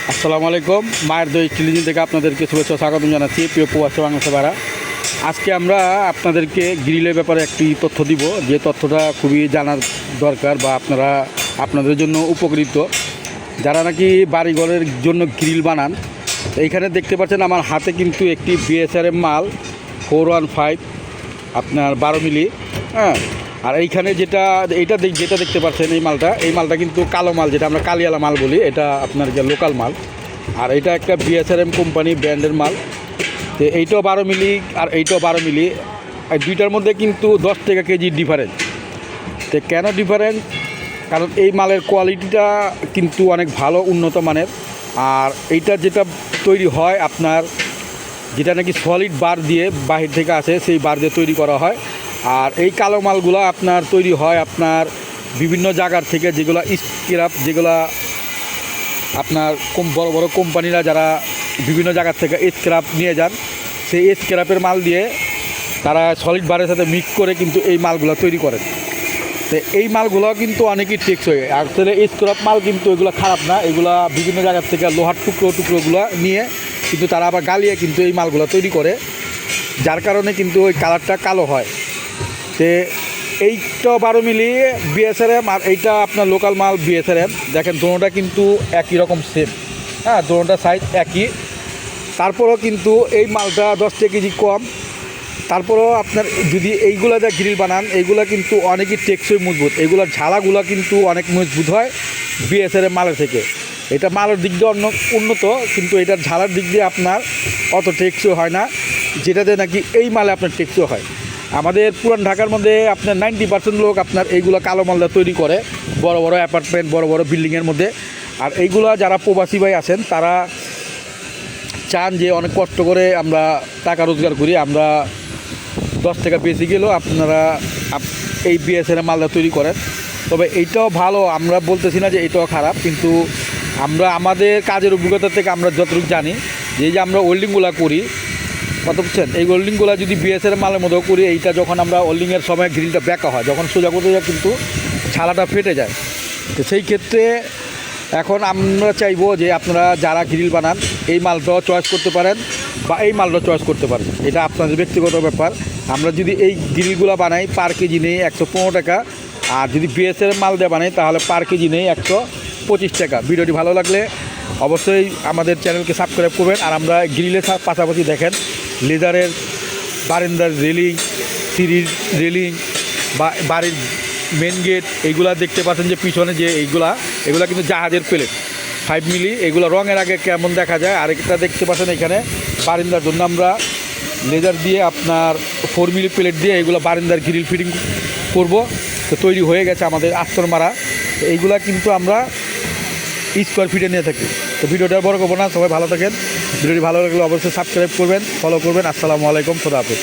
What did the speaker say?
আসসালামু আলাইকুম। মায়ের দই টেলিভিশন থেকে আপনাদেরকে শুভেচ্ছা স্বাগতম জানাচ্ছি প্রিয় প্রবাসী বাংলাদেশিরা। আজকে আমরা আপনাদেরকে গ্রিলের ব্যাপারে একটি তথ্য দিব, যে তথ্যটা খুবই জানার দরকার বা আপনাদের জন্য উপকৃত, যারা নাকি বাড়িঘরের জন্য গ্রিল বানান। এইখানে দেখতে পাচ্ছেন আমার হাতে কিন্তু একটি বিএসআরএম মাল 415 আপনার 12 মিলি। হ্যাঁ, আর এইখানে যেটা দেখতে পাচ্ছেন এই মালটা কিন্তু কালো মাল, যেটা আমরা কালিয়ালা মাল বলি, এটা আপনার যে লোকাল মাল। আর এটা একটা বিএসআরএম কোম্পানি ব্র্যান্ডের মাল। তো এইটাও 12 মিলি আর এইটাও 12 মিলি, এই দুইটার মধ্যে কিন্তু 10 টাকা কেজি ডিফারেন্স। তো কেন ডিফারেন্স? কারণ এই মালের কোয়ালিটিটা কিন্তু অনেক ভালো, উন্নত মানের। আর এইটা যেটা তৈরি হয় আপনার, যেটা নাকি সলিড বার দিয়ে বাহির থেকে আসে, সেই বার দিয়ে তৈরি করা হয়। আর এই কালো মালগুলো আপনার তৈরি হয় আপনার বিভিন্ন জায়গার থেকে, যেগুলো স্ক্র্যাপ, যেগুলো আপনার বড় বড় কোম্পানিরা যারা বিভিন্ন জায়গার থেকে স্ক্র্যাপ নিয়ে যান, সেই স্ক্র্যাপের মাল দিয়ে তারা সলিড বারের সাথে মিক্স করে কিন্তু এই মালগুলো তৈরি করেন। তো এই মালগুলো কিন্তু অনেকই টেকসই। আসলে স্ক্র্যাপ মাল কিন্তু এগুলো খারাপ না, এগুলা বিভিন্ন জায়গার থেকে লোহার টুকরোগুলো নিয়ে কিন্তু তারা আবার গালিয়ে কিন্তু এই মালগুলো তৈরি করে, যার কারণে কিন্তু ওই কালারটা কালো হয়। তো এইটা 12 মিলি বিএসআরএম আর এইটা আপনার লোকাল মাল বিএসআরএম, দেখেন দোনোটা কিন্তু একই রকম সেম। হ্যাঁ, দোনোটা সাইজ একই। তারপরেও কিন্তু এই মালটা 10 টাকা কেজি কম। তারপরেও আপনার যদি এইগুলো যা গ্রিল বানান, এইগুলো কিন্তু অনেকই টেকসই, মজবুত। এইগুলোর ঝালাগুলো কিন্তু অনেক মজবুত হয় বিএসআরএম মালের থেকে। এটা মালের দিক দিয়ে উন্নত, কিন্তু এটার ঝালার দিক দিয়ে আপনার অত টেকসই হয় না, যেটাতে নাকি এই মালে আপনার টেকসই হয়। আমাদের পুরান ঢাকার মধ্যে আপনার 90% লোক আপনার এইগুলো কালো মালদা তৈরি করে, বড় বড় অ্যাপার্টমেন্ট, বড় বড় বিল্ডিংয়ের মধ্যে। আর এইগুলো যারা প্রবাসী ভাই আছেন, তারা চান যে অনেক কষ্ট করে আমরা টাকা রোজগার করি, আমরা 10 টাকা বেশি গেলেও আপনারা এই বিএসআরএম মালদা তৈরি করেন। তবে এইটাও ভালো, আমরা বলতেছি না যে এইটাও খারাপ, কিন্তু আমরা আমাদের কাজের অভিজ্ঞতা থেকে আমরা যতটুকু জানি, যে আমরা ওয়েল্ডিংগুলো করি, কত বুঝছেন, এই ওয়েল্ডিংগুলো যদি বিএসআরএম মালের মতো করি, এইটা যখন আমরা ওয়েল্ডিংয়ের সময় গ্রিলটা ব্যাকা হয়, যখন সোজা করতে যায় কিন্তু ছালাটা ফেটে যায়। তো সেই ক্ষেত্রে এখন আমরা চাইবো যে আপনারা যারা গ্রিল বানান, এই মালটাও চয়েস করতে পারেন বা এই মালটাও চয়েস করতে পারেন, এটা আপনাদের ব্যক্তিগত ব্যাপার। আমরা যদি এই গ্রিলগুলো বানাই, পার কেজি নেই 115 টাকা, আর যদি বিএসআরএম মাল দিয়ে বানাই তাহলে পার কেজি নেই 125 টাকা। ভিডিওটি ভালো লাগলে অবশ্যই আমাদের চ্যানেলকে সাবস্ক্রাইব করবেন। আর আমরা গ্রিলের পাশাপাশি দেখেন লেদারের বারান্দার রেলিং, সিঁড়ির রেলিং বা বাড়ির মেন গেট, এইগুলা দেখতে পাচ্ছেন যে পিছনে যে এগুলা কিন্তু জাহাজের প্লেট 5 মিলি। এগুলো রঙের আগে কেমন দেখা যায়। আরেকটা দেখতে পাচ্ছেন এখানে বারান্দার জন্য আমরা লেদার দিয়ে আপনার 4 মিলি প্লেট দিয়ে এগুলো বারান্দার গ্রিল ফিটিং করব। তো তৈরি হয়ে গেছে আমাদের আস্তর মারা। তো এইগুলা কিন্তু আমরা স্কোয়ার ফিটে নিয়ে থাকি। তো ভিডিওটা বড় করবো না, সবাই ভালো থাকেন। ভিডিওটি ভালো লাগলে অবশ্যই সাবস্ক্রাইব করবেন, ফলো করবেন। আসসালামু আলাইকুম, খোদা হাফেজ।